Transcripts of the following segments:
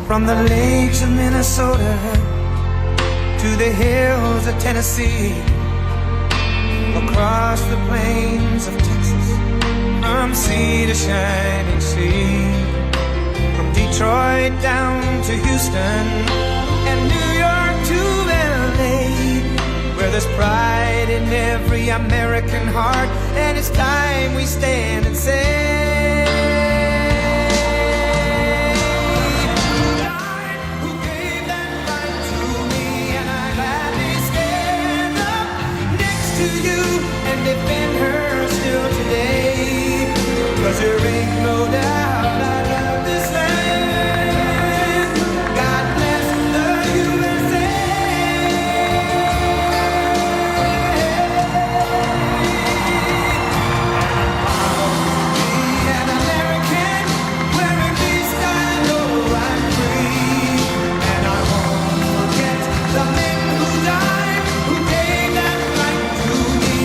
From the lakes of Minnesota to the hills of Tennessee, across the plains of Texas, from sea to shining sea, from Detroit down to Houston and New York to LA, where there's pride in every American heart, and it's time we stand and say, defend her still today, 'cause there ain't no doubt I love this land. God bless the USA. I'll be an American, where at least I know I'm free, and I won't forget the men who died, who gave that right to me.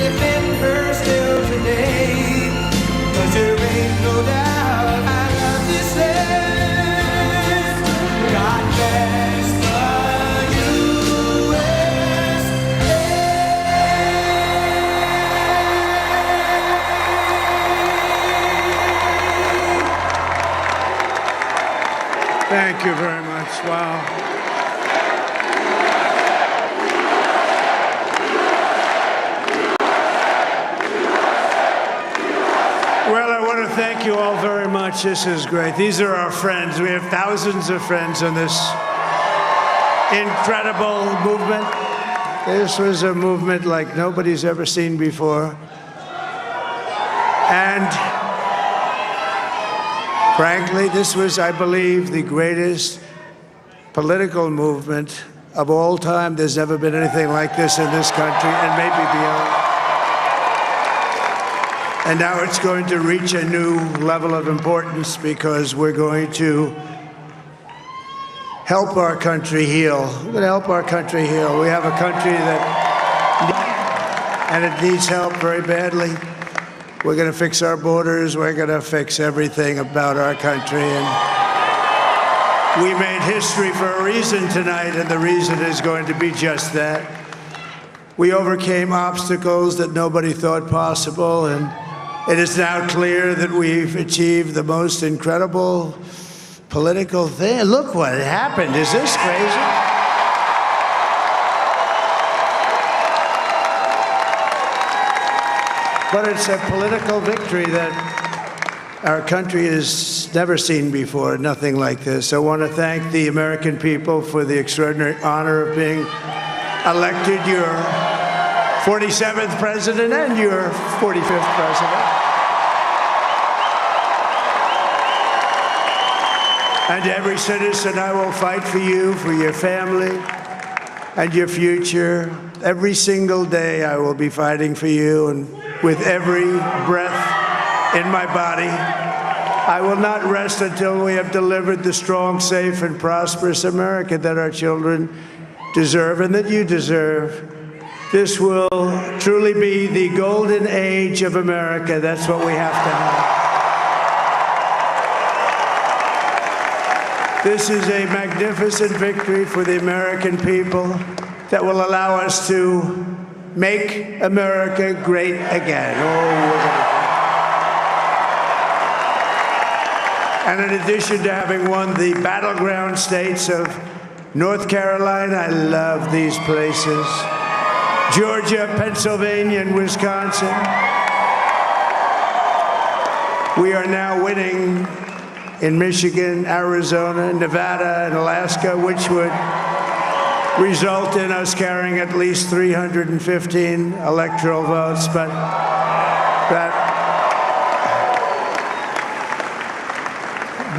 Defend her still today, 'cause there ain't no doubt I love this land. God bless the USA. Thank you very much. Wow. Well, I want to thank you all very much. This is great. These are our friends. We have thousands of friends in this incredible movement. This was a movement like nobody's ever seen before. And frankly, this was, I believe, the greatest political movement of all time. There's never been anything like this in this country, and maybe beyond. And now it's going to reach a new level of importance because we're going to help our country heal. We're going to help our country heal. We have a country that, and it needs help very badly. We're going to fix our borders. We're going to fix everything about our country. And we made history for a reason tonight, and the reason is going to be just that. We overcame obstacles that nobody thought possible, and it is now clear that we've achieved the most incredible political thing. Look what happened. Is this crazy? But it's a political victory that our country has never seen before, nothing like this. I want to thank the American people for the extraordinary honor of being elected your 47th president and your 45th president. And every citizen, I will fight for you, for your family, and your future. Every single day, I will be fighting for you, and with every breath in my body, I will not rest until we have delivered the strong, safe, and prosperous America that our children deserve and that you deserve. This will truly be the golden age of America. That's what we have to have. This is a magnificent victory for the American people that will allow us to make America great again. And in addition to having won the battleground states of North Carolina, I love these places, Georgia, Pennsylvania, and Wisconsin, we are now winning in Michigan, Arizona, Nevada, and Alaska, which would result in us carrying at least 315 electoral votes. But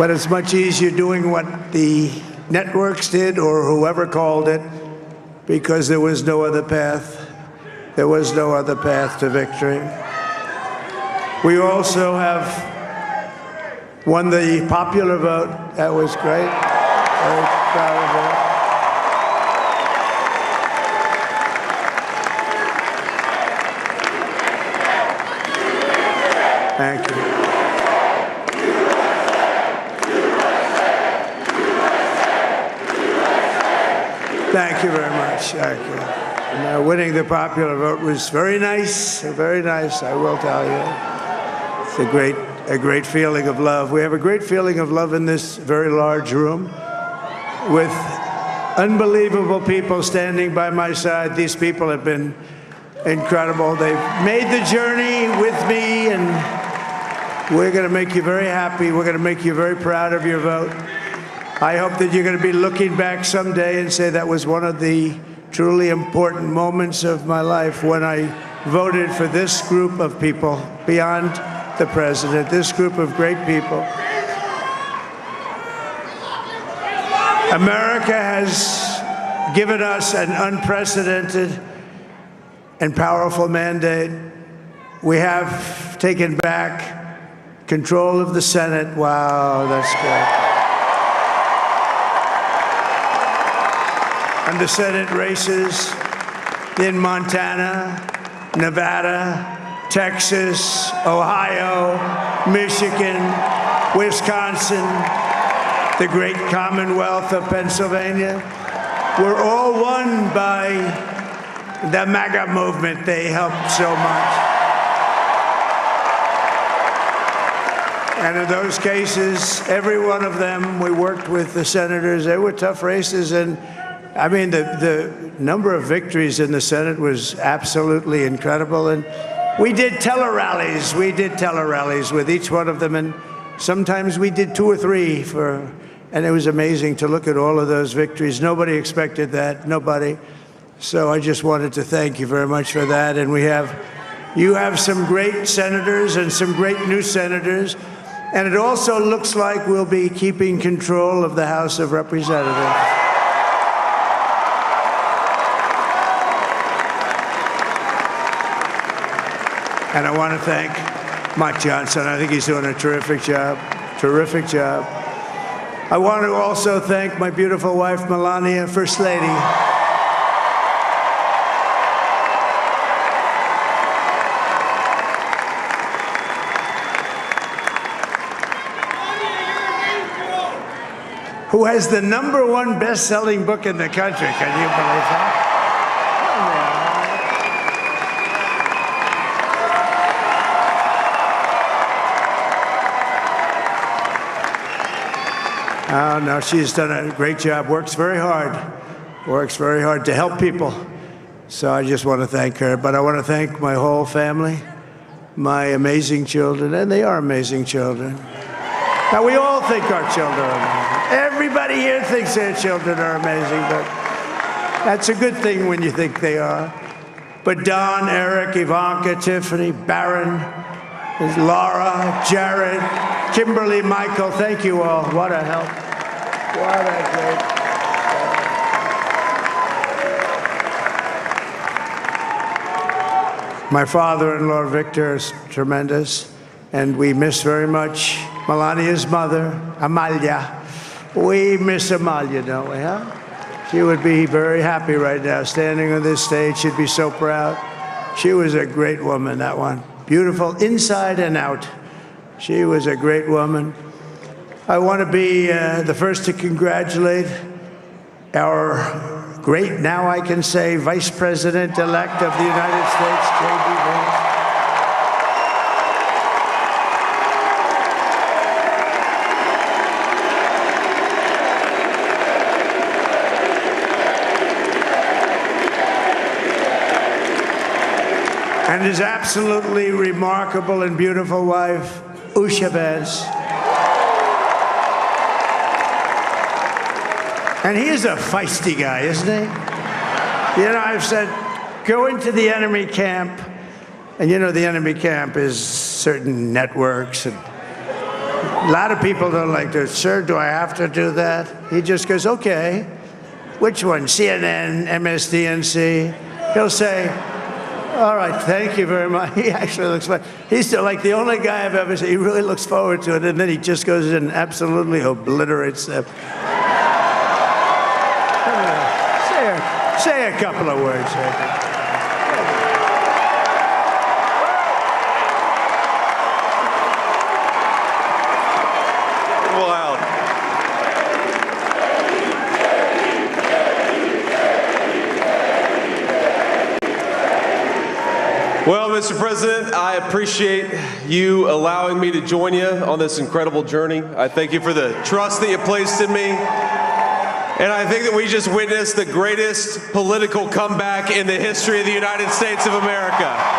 it's much easier doing what the networks did or whoever called it, because there was no other path. There was no other path to victory. We also have won the popular vote. That was great. Very proud of that. Thank you very much. Thank you. And, winning the popular vote was very nice, I will tell you. It's a great feeling of love. We have a great feeling of love in this very large room with unbelievable people standing by my side. These people have been incredible. They've made the journey with me, and we're going to make you very happy. We're going to make you very proud of your vote. I hope that you're going to be looking back someday and say that was one of the truly important moments of my life when I voted for this group of people beyond the president, this group of great people. America has given us an unprecedented and powerful mandate. We have taken back control of the Senate. Wow, that's good. And the Senate races in Montana, Nevada, Texas, Ohio, Michigan, Wisconsin, the great Commonwealth of Pennsylvania, were all won by the MAGA movement. They helped so much. And in those cases, every one of them, we worked with the senators. They were tough races, and I mean, the number of victories in the Senate was absolutely incredible. And we did tele-rallies. We did tele-rallies with each one of them. And sometimes we did 2 or 3 and it was amazing to look at all of those victories. Nobody expected that, nobody. So I just wanted to thank you very much for that. And you have some great senators and some great new senators. And it also looks like we'll be keeping control of the House of Representatives. And I want to thank Mike Johnson. I think he's doing a terrific job. Terrific job. I want to also thank my beautiful wife, Melania, First Lady. Who has the #1 best-selling book in the country. Can you believe that? Oh, no, she's done a great job, works very hard to help people. So I just want to thank her. But I want to thank my whole family, my amazing children, and they are amazing children. Now, we all think our children are amazing. Everybody here thinks their children are amazing, but that's a good thing when you think they are. But Don, Eric, Ivanka, Tiffany, Barron, Laura, Jared, Kimberly, Michael, thank you all. What a help. What a great. My father-in-law, Victor, is tremendous, and we miss very much Melania's mother, Amalia. We miss Amalia, don't we, huh? She would be very happy right now, standing on this stage. She'd be so proud. She was a great woman, that one. Beautiful inside and out. She was a great woman. I want to be the first to congratulate our great, now I can say, Vice President-elect of the United States, J.D. Vance. And his absolutely remarkable and beautiful wife, Usha Vance. And he is a feisty guy, isn't he? You know, I've said, go into the enemy camp, and you know the enemy camp is certain networks, and a lot of people don't like to, sir, do I have to do that? He just goes, okay, which one, CNN, MSDNC? He'll say, all right, thank you very much. He actually looks like, he's still like the only guy I've ever seen. He really looks forward to it, and then he just goes in and absolutely obliterates them. Say a couple of words. Wow. Mr. President, I appreciate you allowing me to join you on this incredible journey. I thank you for the trust that you placed in me. And I think that we just witnessed the greatest political comeback in the history of the United States of America.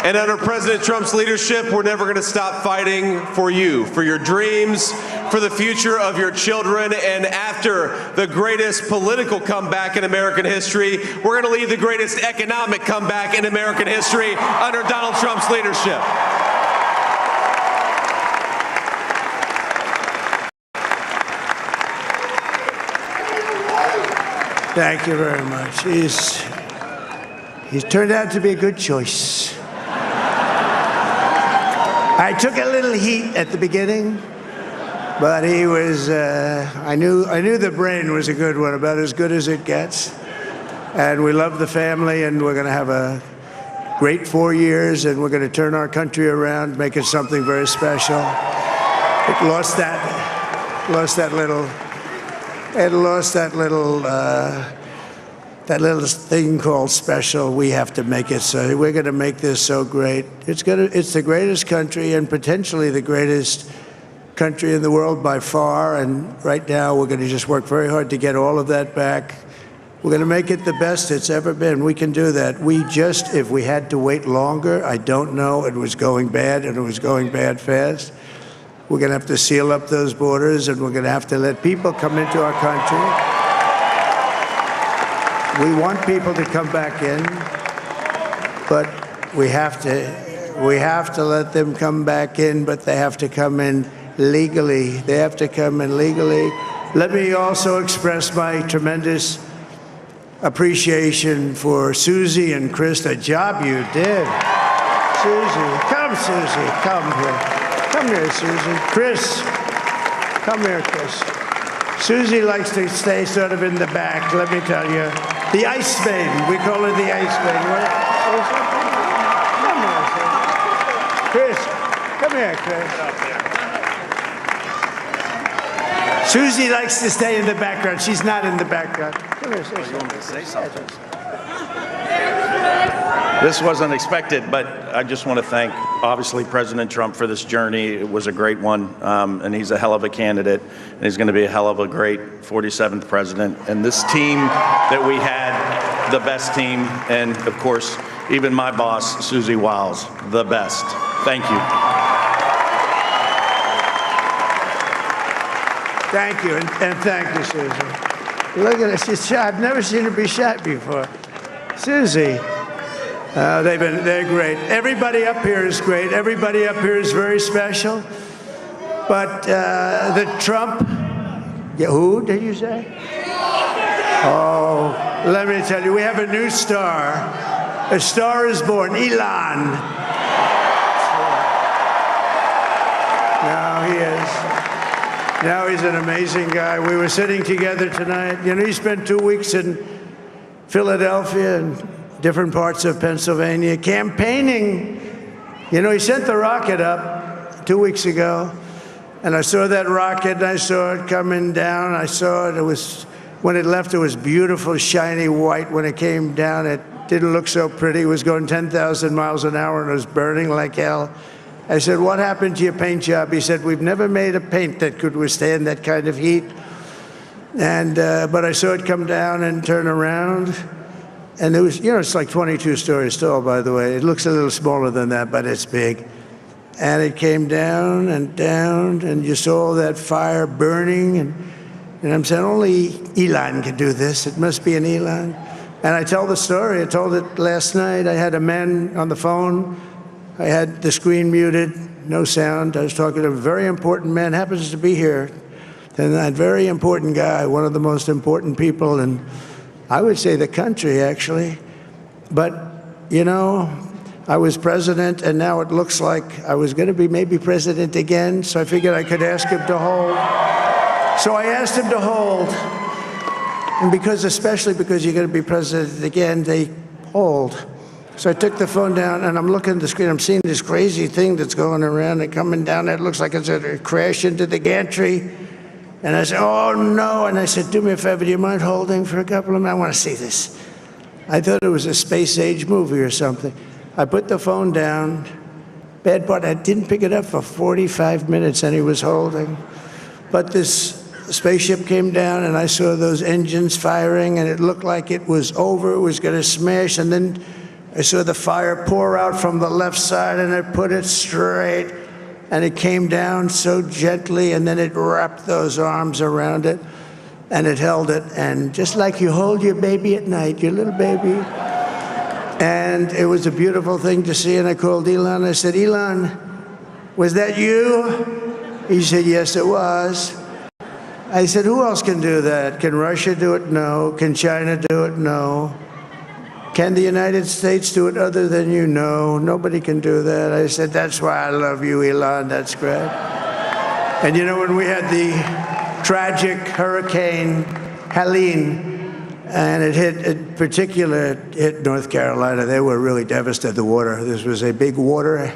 And under President Trump's leadership, we're never going to stop fighting for you, for your dreams, for the future of your children. And after the greatest political comeback in American history, we're going to lead the greatest economic comeback in American history under Donald Trump's leadership. Thank you very much. He's turned out to be a good choice. I took a little heat at the beginning, but he was, I knew the brain was a good one, about as good as it gets. And we love the family, and we're going to have a great 4 years, and we're going to turn our country around, make it something very special. It lost that little thing called special. We have to make it so. We're going to make this so great. It's the greatest country and potentially the greatest country in the world by far. And right now we're going to just work very hard to get all of that back. We're going to make it the best it's ever been. We can do that. If we had to wait longer, I don't know. It was going bad, and it was going bad fast. We're going to have to seal up those borders, and we're going to have to let people come into our country. We want people to come back in, but we have to let them come back in, but they have to come in legally. They have to come in legally. Let me also express my tremendous appreciation for Susie and Chris, the job you did. Susie, come here. Come here, Susie. Chris, come here, Chris. Susie likes to stay sort of in the back, let me tell you. The Ice Maiden, we call her the Ice Maiden. Come here, Chris. Come here, Chris. Susie likes to stay in the background. She's not in the background. Come here, say something. This wasn't expected, but I just want to thank, obviously, President Trump for this journey. It was a great one, and he's a hell of a candidate, and he's going to be a hell of a great 47th president. And this team that we had, the best team, and, of course, even my boss, Susie Wiles, the best. Thank you. Thank you, and thank you, Susie. Look at her, she's shy. I've never seen her be shy before. Susie. They're great. Everybody up here is great. Everybody up here is very special. But the Trump, who did you say? Oh, let me tell you, we have a new star. A star is born, Elon. Now he is. Now he's an amazing guy. We were sitting together tonight. You know, he spent 2 weeks in Philadelphia and different parts of Pennsylvania, campaigning. You know, he sent the rocket up 2 weeks ago, and I saw that rocket, and I saw it coming down. I saw it. When it left, it was beautiful, shiny white. When it came down, it didn't look so pretty. It was going 10,000 miles an hour, and it was burning like hell. I said, what happened to your paint job? He said, we've never made a paint that could withstand that kind of heat. And but I saw it come down and turn around. And it was, you know, it's like 22 stories tall, by the way. It looks a little smaller than that, but it's big. And it came down, and you saw that fire burning. And I'm saying, only Elon can do this. It must be an Elon. And I tell the story. I told it last night. I had a man on the phone. I had the screen muted, no sound. I was talking to a very important man, happens to be here. And that very important guy, one of the most important people in, I would say, the country, actually. But, you know, I was president, and now it looks like I was going to be maybe president again, so I figured I could ask him to hold. So I asked him to hold. And especially because you're going to be president again, they hold. So I took the phone down, and I'm looking at the screen. I'm seeing this crazy thing that's going around and coming down. It looks like it's going to crash into the gantry. And I said, oh, no. And I said, do me a favor, do you mind holding for a couple of minutes? I want to see this. I thought it was a space-age movie or something. I put the phone down. Bad part, I didn't pick it up for 45 minutes, and he was holding. But this spaceship came down, and I saw those engines firing, and it looked like it was over. It was going to smash. And then I saw the fire pour out from the left side, and I put it straight. And it came down so gently, and then it wrapped those arms around it, and it held it. And just like you hold your baby at night, your little baby. And it was a beautiful thing to see. And I called Elon. I said, Elon, was that you? He said, yes, it was. I said, who else can do that? Can Russia do it? No. Can China do it? No. Can the United States do it other than you? No, nobody can do that. I said, that's why I love you, Elon. That's great. And you know, when we had the tragic Hurricane Helene, and it hit North Carolina, they were really devastated, the water. This was a big water,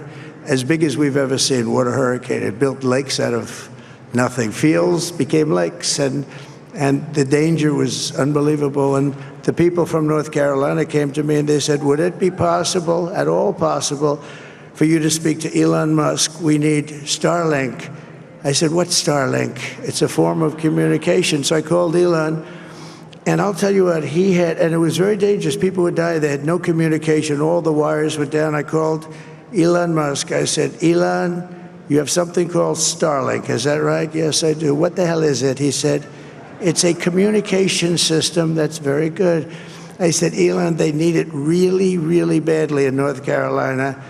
as big as we've ever seen, water hurricane. It built lakes out of nothing. Fields became lakes, and the danger was unbelievable. And the people from North Carolina came to me and they said, would it be possible, at all possible, for you to speak to Elon Musk? We need Starlink. I said, what's Starlink? It's a form of communication. So I called Elon, and I'll tell you what, he had, and it was very dangerous. People would die. They had no communication. All the wires were down. I called Elon Musk. I said, Elon, you have something called Starlink. Is that right? Yes, I do. What the hell is it? He said, it's a communication system that's very good. I said, Elon, they need it really, really badly in North Carolina.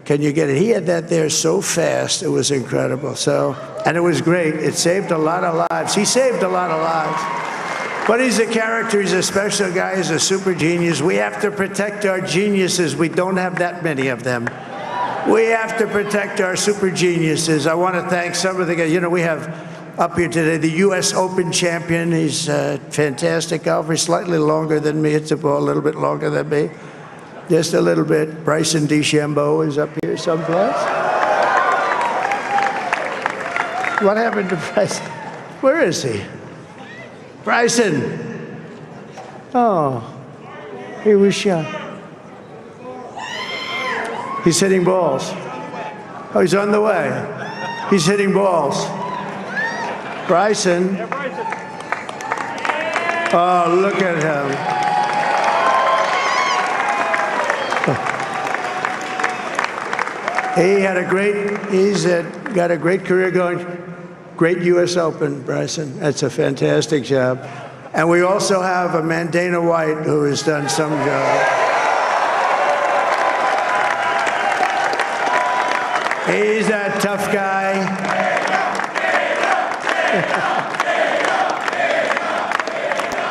Can you get it? He had that there so fast. It was incredible. So, and it was great. It saved a lot of lives. He saved a lot of lives. But he's a character. He's a special guy. He's a super genius. We have to protect our geniuses. We don't have that many of them. We have to protect our super geniuses. I want to thank some of the guys. You know, we have up here today the U.S. Open champion. He's a fantastic golfer. He's slightly longer than me. Hits the ball a little bit longer than me. Just a little bit. Bryson DeChambeau is up here someplace. What happened to Bryson? Where is he? Bryson. Oh, he was shot. He's hitting balls. Oh, he's on the way. He's hitting balls. Bryson. Oh, look at him. He's got a great career going. Great U.S. Open, Bryson. That's a fantastic job. And we also have a man, Dana White, who has done some job. He's a tough guy.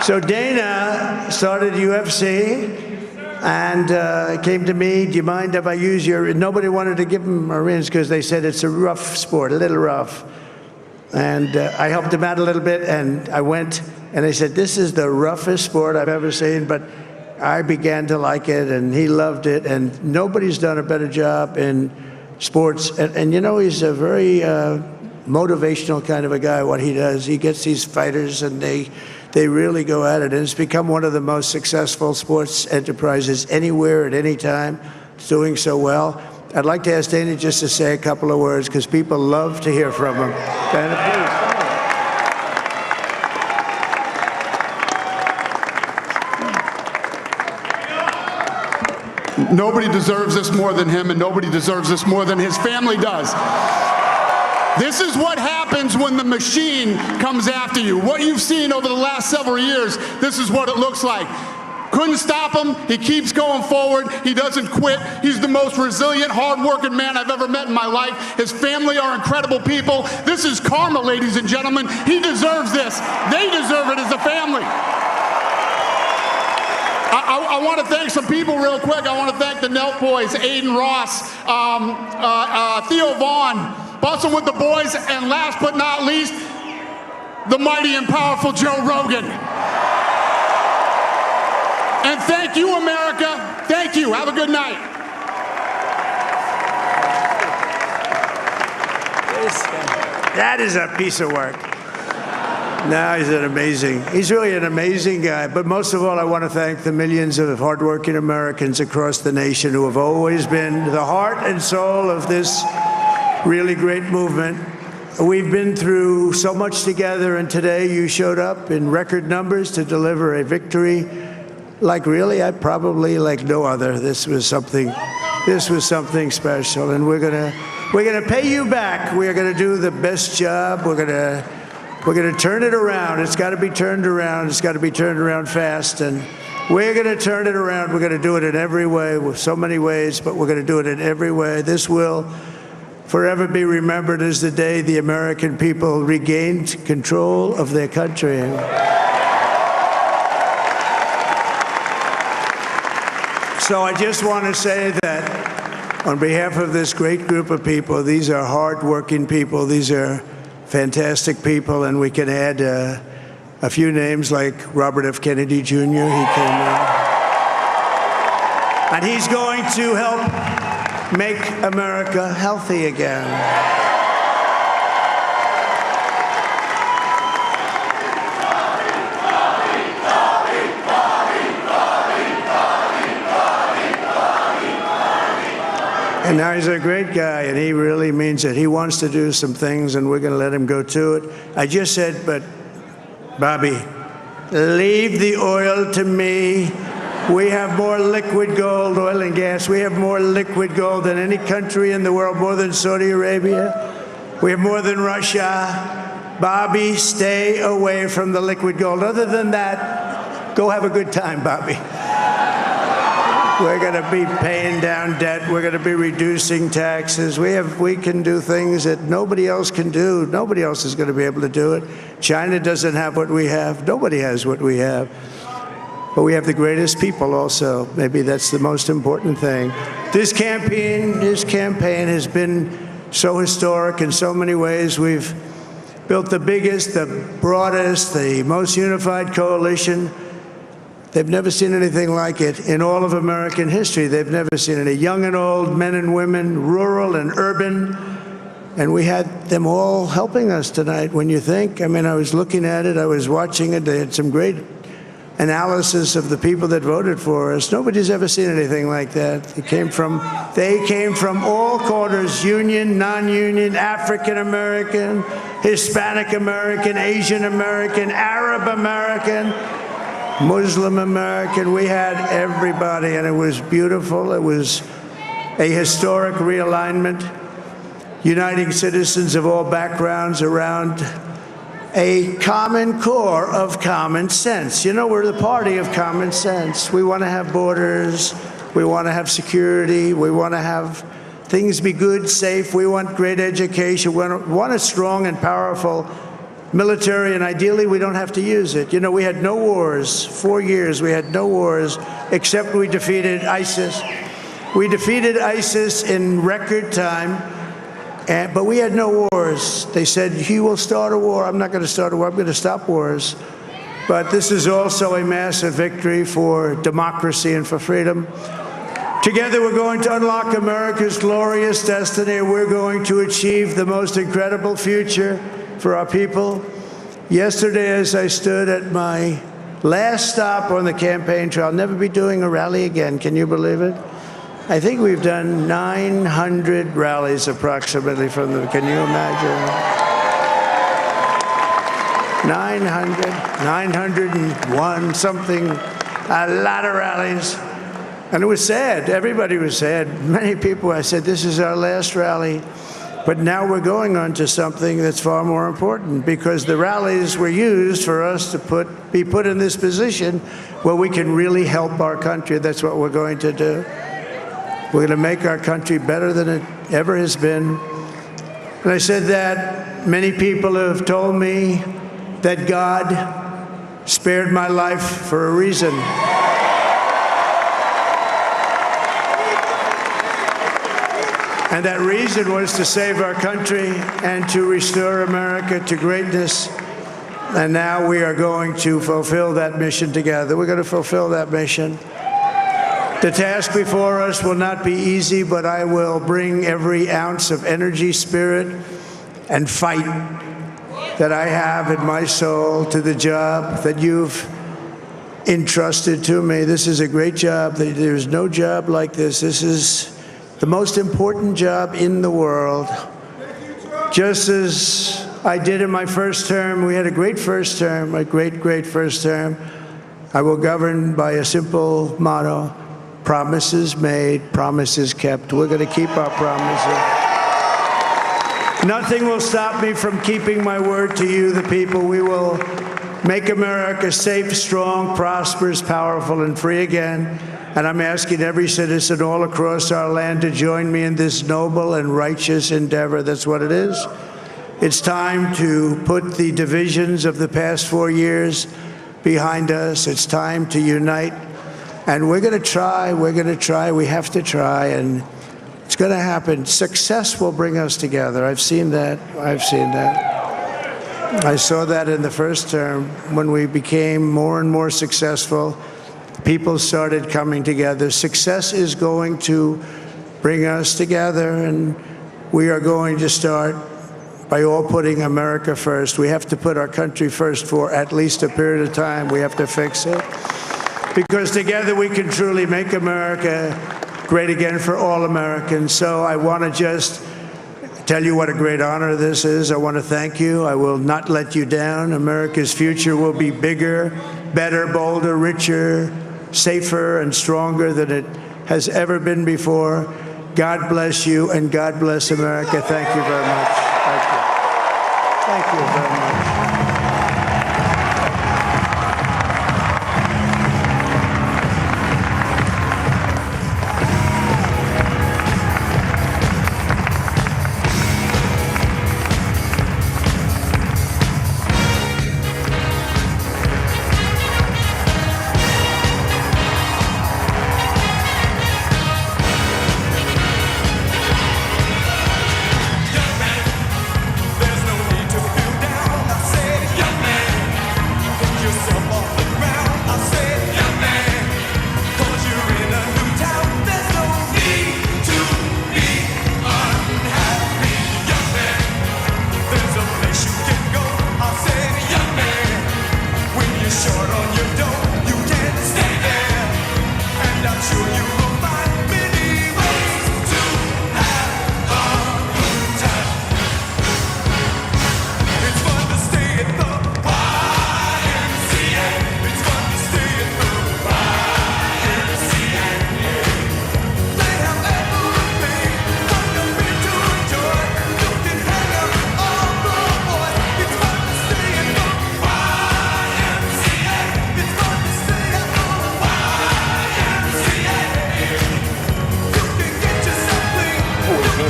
So Dana started UFC and came to me, do you mind if I use your, nobody wanted to give him Marines because they said it's a rough sport, a little rough. And I helped him out a little bit, and I went, and they said, this is the roughest sport I've ever seen, but I began to like it, and he loved it, and nobody's done a better job in sports. And you know, he's a very motivational kind of a guy, what he does. He gets these fighters, and they really go at it, and it's become one of the most successful sports enterprises anywhere at any time. It's doing so well. I'd like to ask Dana just to say a couple of words, because people love to hear from him. Dana, please. Nobody deserves this more than him, and nobody deserves this more than his family does. This is what happens when the machine comes after you. What you've seen over the last several years, this is what it looks like. Couldn't stop him. He keeps going forward. He doesn't quit. He's the most resilient, hard-working man I've ever met in my life. His family are incredible people. This is karma, ladies and gentlemen. He deserves this. They deserve it as a family. I want to thank some people real quick. I want to thank the Nelk boys, Aiden Ross, Theo Vaughn, Bustin' with the Boys, and last but not least, the mighty and powerful Joe Rogan. And thank you, America. Thank you. Have a good night. That is a piece of work. No, he's really an amazing guy. But most of all, I want to thank the millions of hardworking Americans across the nation who have always been the heart and soul of this really great movement. We've been through so much together, and today you showed up in record numbers to deliver a victory like like no other. This was something special, and we're gonna pay you back. We're gonna do the best job. We're gonna turn it around. It's got to be turned around. It's got to be turned around fast, and we're gonna turn it around. We're gonna do it in every way, with so many ways, but we're gonna do it in every way. This will forever be remembered as the day the American people regained control of their country. So I just want to say that on behalf of this great group of people, these are hard-working people, these are fantastic people, and we can add a few names like Robert F. Kennedy Jr. He came in. And he's going to help make America healthy again. And now he's a great guy, and he really means it. He wants to do some things, and we're going to let him go to it. I just said, but Bobby, leave the oil to me. We have more liquid gold, oil and gas. We have more liquid gold than any country in the world, more than Saudi Arabia. We have more than Russia. Bobby, stay away from the liquid gold. Other than that, go have a good time, Bobby. We're going to be paying down debt. We're going to be reducing taxes. We can do things that nobody else can do. Nobody else is going to be able to do it. China doesn't have what we have. Nobody has what we have. But we have the greatest people also. Maybe that's the most important thing. This campaign has been so historic in so many ways. We've built the biggest, the broadest, the most unified coalition. They've never seen anything like it in all of American history. They've never seen it. Young and old, men and women, rural and urban. And we had them all helping us tonight. When you think, I mean, I was looking at it, I was watching it. They had some great analysis of the people that voted for us. Nobody's ever seen anything like that. They came from all corners, union, non-union, African American, Hispanic American, Asian American, Arab American, Muslim American. We had everybody, and it was beautiful. It was a historic realignment, uniting citizens of all backgrounds around a common core of common sense. You know, we're the party of common sense. We want to have borders. We want to have security. We want to have things be good, safe. We want great education. We want a strong and powerful military, and ideally we don't have to use it. You know, we had no wars. 4 years we had no wars, except we defeated ISIS. We defeated ISIS in record time. But we had no wars. They said, he will start a war. I'm not going to start a war. I'm going to stop wars. But this is also a massive victory for democracy and for freedom. Together, we're going to unlock America's glorious destiny. We're going to achieve the most incredible future for our people. Yesterday, as I stood at my last stop on the campaign trail, I'll never be doing a rally again. Can you believe it? I think we've done 900 rallies approximately from them. Can you imagine? 901 something, a lot of rallies. And it was sad. Everybody was sad. Many people, I said, this is our last rally. But now we're going on to something that's far more important, because the rallies were used for us to be put in this position where we can really help our country. That's what we're going to do. We're going to make our country better than it ever has been. And I said that many people have told me that God spared my life for a reason. And that reason was to save our country and to restore America to greatness. And now we are going to fulfill that mission together. We're going to fulfill that mission. The task before us will not be easy, but I will bring every ounce of energy, spirit, and fight that I have in my soul to the job that you've entrusted to me. This is a great job. There's no job like this. This is the most important job in the world. Just as I did in my first term, we had a great first term, a great first term. I will govern by a simple motto: promises made, promises kept. We're going to keep our promises. Nothing will stop me from keeping my word to you, the people. We will make America safe, strong, prosperous, powerful, and free again. And I'm asking every citizen all across our land to join me in this noble and righteous endeavor. That's what it is. It's time to put the divisions of the past 4 years behind us. It's time to unite. And we're going to try. We have to try. And it's going to happen. Success will bring us together. I've seen that. I saw that in the first term. When we became more and more successful, people started coming together. Success is going to bring us together, and we are going to start by all putting America first. We have to put our country first for at least a period of time. We have to fix it. Because together we can truly make America great again for all Americans. So I want to just tell you what a great honor this is. I want to thank you. I will not let you down. America's future will be bigger, better, bolder, richer, safer, and stronger than it has ever been before. God bless you, and God bless America. Thank you very much. Thank you. Thank you very much.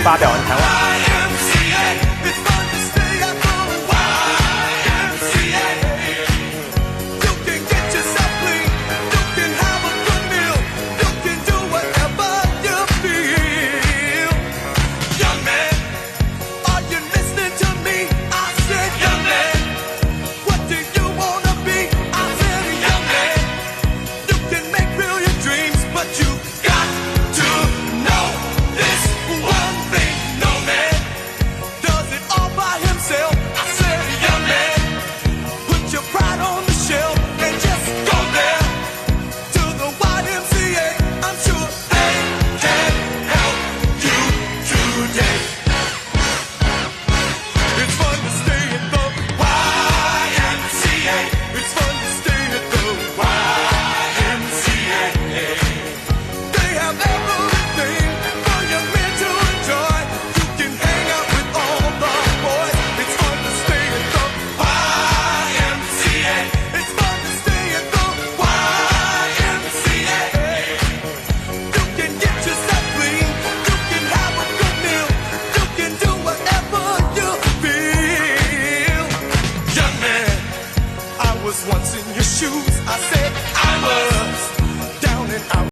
发表完谈话。